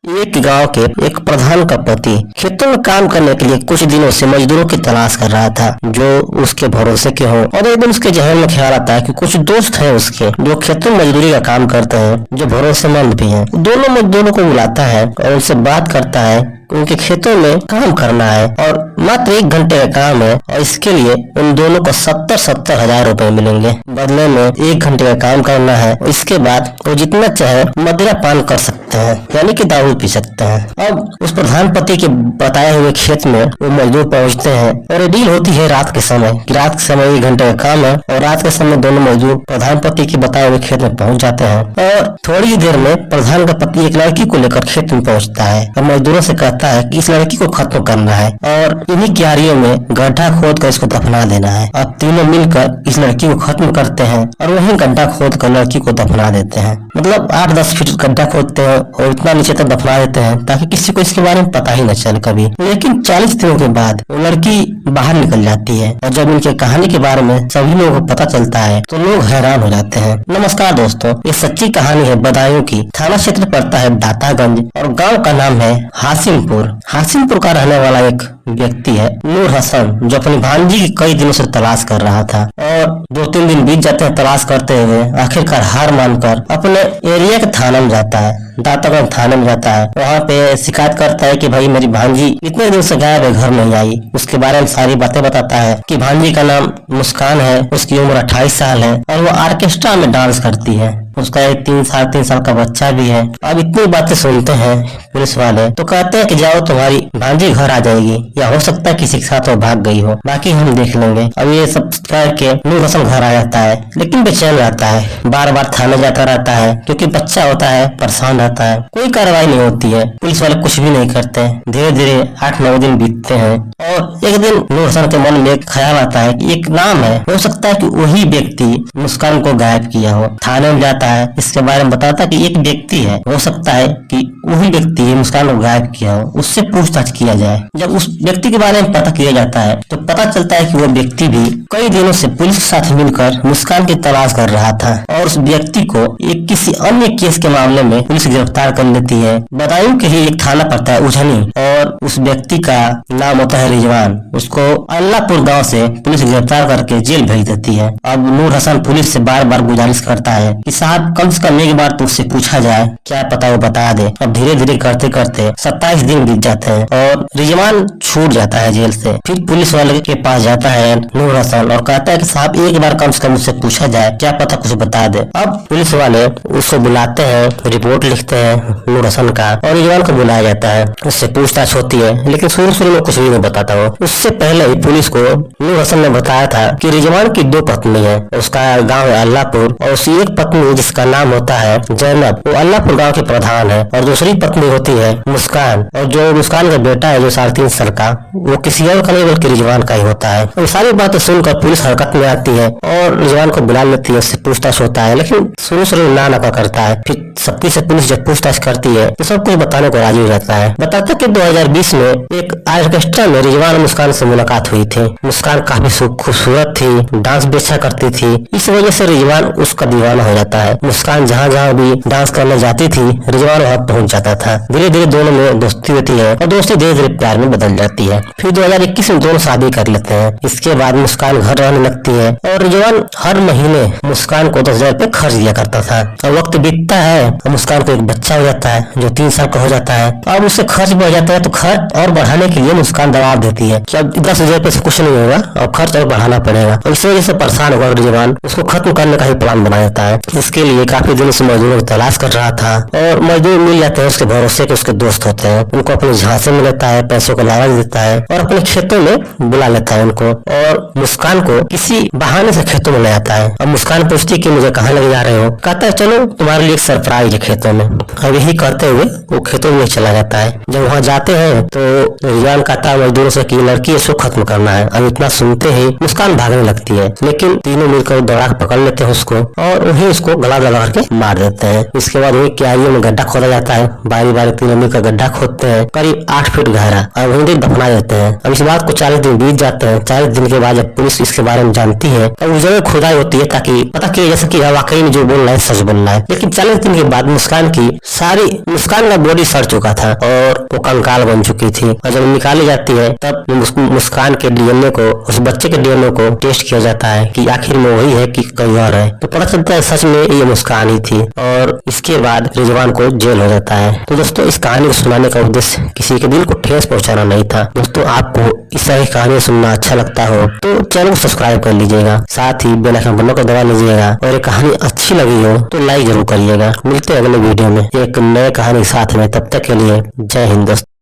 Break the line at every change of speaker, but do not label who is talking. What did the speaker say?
एक गांव के एक प्रधान का पति खेतों में काम करने के लिए कुछ दिनों से मजदूरों की तलाश कर रहा था जो उसके भरोसे के हो। और एक दिन उसके जहन में ख्याल आता है कि कुछ दोस्त हैं उसके जो खेतों में मजदूरी का काम करते हैं, जो भरोसेमंद भी हैं। दोनों मजदूरों को बुलाता है और उनसे बात करता है। उनके खेतों में काम करना है और मात्र 1 घंटे का काम है और इसके लिए उन दोनों को 70 हजार रुपए मिलेंगे। बदले में 1 घंटे का काम करना है और इसके बाद वो जितना चाहे मदिरा पान कर सकते हैं, यानी कि दारू पी सकते हैं। अब उस प्रधान पति के बताए हुए खेत में वो मजदूर पहुंचते हैं और डील होती है रात के समय कि रात के समय 1 घंटे का काम है और रात के समय दोनों मजदूर प्रधान पति के बताए हुए खेत में पहुंच जाते हैं। और थोड़ी ही देर में प्रधान का पति एक लड़की को लेकर खेत में पहुंचता है और मजदूरों से कहता है कि इस लड़की को खत्म करना है और इन्हीं क्यारियों में गड्ढा खोद कर इसको दफना देना है। अब तीनों मिलकर इस लड़की को खत्म करते हैं और वहीं गड्ढा खोद कर लड़की को दफना देते हैं। मतलब 8-10 फीट गड्ढा खोदते हैं और इतना नीचे तक दफना देते हैं ताकि किसी को इसके बारे में पता ही न चले कभी। लेकिन 40 दिनों के बाद वो लड़की बाहर निकल जाती है और जब इनके कहानी के बारे में सभी लोगों को पता चलता है तो लोग हैरान हो जाते हैं। नमस्कार दोस्तों, ये सच्ची कहानी है बदायूं की। थाना क्षेत्र पड़ता है दातागंज और गाँव का नाम है हासिमपुर। हासिमपुर का रहने वाला एक व्यक्ति है नूर हसन, जो अपनी भांजी की कई दिनों से तलाश कर रहा था और 2-3 दिन बीत जाते हैं तलाश करते हुए। आखिरकार हार मानकर अपने एरिया के थाना में जाता है, दातागंज थाने में जाता है। वहाँ पे शिकायत करता है कि भाई मेरी भांजी इतने दिन से गायब है, घर नहीं आई। उसके बारे में सारी बातें बताता है कि भांजी का नाम मुस्कान है, उसकी उम्र 28 साल है और वो ऑर्केस्ट्रा में डांस करती है। उसका एक 3 साल का बच्चा भी है। अब इतनी बातें सुनते हैं पुलिस वाले तो कहते हैं कि जाओ तुम्हारी भांजी घर आ जाएगी, या हो सकता है किसी के साथ वो भाग गई हो, बाकी हम देख लेंगे। अब ये सब करके नूर हसन घर आ जाता है लेकिन बेचैन रहता है, बार बार थाने जाता रहता है क्योंकि बच्चा होता है, परेशान रहता है। कोई कार्रवाई नहीं होती है, पुलिस वाले कुछ भी नहीं करते। धीरे धीरे 8-9 दिन बीतते हैं और एक दिन नूर हसन के मन में एक ख्याल आता है कि एक नाम है, हो सकता है कि वही व्यक्ति मुस्कान को गायब किया हो। थाने में जाता है, इसके बारे में बताता कि एक व्यक्ति है, हो सकता है कि वही व्यक्ति मुस्कान को गायब किया हो, उससे पूछताछ किया जाए। जब उस व्यक्ति के बारे में पता किया जाता है तो पता चलता है कि वो व्यक्ति भी कई दिनों से पुलिस के साथ मिलकर मुस्कान की तलाश कर रहा था और उस व्यक्ति को एक किसी अन्य केस के मामले में पुलिस गिरफ्तार कर लेती है। बदायूं के ही एक थाना पड़ता है उझनी और उस व्यक्ति का नाम होता है रिजवान। उसको अल्लाहपुर गाँव से पुलिस गिरफ्तार करके जेल भेज देती है। अब नूर हसन पुलिस से बार बार गुजारिश करता है कि साहब कम से कम एक बार तो उससे पूछा जाए, क्या पता वो बता दे। अब धीरे धीरे करते करते 27 दिन बीत जाते हैं और रिजवान छूट जाता है जेल से। फिर पुलिस वाले के पास जाता है नूर हसन और कहता है कि साहब एक बार कम से कम उससे पूछा जाए, क्या पता कुछ बता दे। अब पुलिस वाले उसको बुलाते हैं, रिपोर्ट लिखते हैं नूर हसन का और रिजवान को बुलाया जाता है। उससे पूछताछ होती है लेकिन शुरू में कुछ भी नहीं बताता वो। उससे पहले ही पुलिस को नूर हसन ने बताया था कि रिजवान की 2 पत्नी है, उसका गाँव है अल्लाहपुर और उसकी एक पत्नी जिसका नाम होता है जैनब, वो अल्लाहपुर गांव के प्रधान है और दूसरी पत्नी होती है मुस्कान, और जो मुस्कान का बेटा है जो 3.5 साल का, वो किसी और का नहीं बल्कि रिजवान का ही होता है। ये सारी बातें सुनकर पुलिस हरकत में आती है और रिजवान को बुला लेती है, उससे पूछताछ होता है लेकिन शुरू ना करता है। फिर सबकी से पुलिस जब पूछताछ करती है तो सब कुछ बताने को राजी हो जाता है। बताता कि 2020 में एक ऑर्केस्ट्रा में रिजवान और मुस्कान से मुलाकात हुई थी। मुस्कान काफी खूबसूरत थी, डांस भी अच्छा करती थी, इस वजह से रिजवान उसका दीवाना हो जाता है। मुस्कान जहाँ भी डांस करने जाती थी रिजवान वहाँ पहुँच जाता था। धीरे धीरे दोनों में दोस्ती होती है और दोस्ती धीरे धीरे प्यार में बदल जाती है। फिर 2021 में दोनों शादी कर लेते हैं। इसके बाद मुस्कान घर रहने लगती है और रिजवान हर महीने मुस्कान को 10,000 रुपए खर्च दिया करता था। और वक्त बीतता है और मुस्कान को एक बच्चा हो जाता है जो 3 साल का हो जाता है। अब उससे खर्च बढ़ जाता है तो खर्च और बढ़ाने के लिए मुस्कान दबाव देती है कि अब 10,000 रुपए से कुछ नहीं होगा और खर्च और बढ़ाना पड़ेगा। और इस वजह से परेशान होकर रिजवान उसको खत्म करने का ही प्लान बना देता है। इसके लिए काफी दिनों से मजदूरों की तलाश कर रहा था और मजदूर मिल जाते हैं उसके भरोसे के, उसके दोस्त होते हैं। उनको अपने झांसे में लेता है, पैसों को लालच देता है और अपने खेतों में बुला लेता है उनको और मुस्कान को किसी बहाने से खेतों में ले आता है। अब मुस्कान पूछती कि मुझे कहाँ ले जा रहे हो, कहता है चलो तुम्हारे लिए एक सरप्राइज है खेतों में। अब यही कहते हुए वो खेतों में चला जाता है। जब वहाँ जाते हैं तो रिजवान कहता है मजदूरों से कि लड़की इसको खत्म करना है। अब इतना सुनते ही मुस्कान भागने लगती है लेकिन तीनों मिलकर दौड़ा पकड़ लेते हैं उसको और वही उसको गला करके मार देते हैं। इसके बाद वही क्यारियों में गड्ढा खोदा जाता है, बारी बारी तीनों मिलकर गड्ढा खोदते हैं करीब 8 फीट गहरा और वहीं दफना देते हैं। अब इस बात को 40 दिन बीत जाते हैं। 40 दिन के बाद जब पुलिस इसके बारे में जानती है तब उस जगह खुदाई होती है ताकि पता किया जा सके वाकई में जो बोल रहा है सच बोल रहा है। लेकिन 40 दिन के बाद मुस्कान का बॉडी सड़ चुका था और वो कंकाल बन चुकी थी। और जब निकाली जाती है तब मुस्कान के डीएनए को, उस बच्चे के डीएनए को टेस्ट किया जाता है कि आखिर में वही है कि कोई और है। तो पता चलता है सच में ये मुस्कान ही थी और इसके बाद रिजवान को जेल हो जाता है। तो दोस्तों इस कहानी को सुनाने का उद्देश्य किसी के दिल को ठेस पहुंचाना नहीं था। दोस्तों आपको इस तरह की कहानी सुनना अच्छा लगता हो तो चैनल को सब्सक्राइब कर लीजिएगा, साथ ही बेल आइकन बटन को दबा लीजिएगा और ये कहानी अच्छी लगी हो तो लाइक जरूर करिएगा। मिलते हैं अगले वीडियो में एक नए कहानी के साथ में, तब तक के लिए जय हिंद दोस्तों।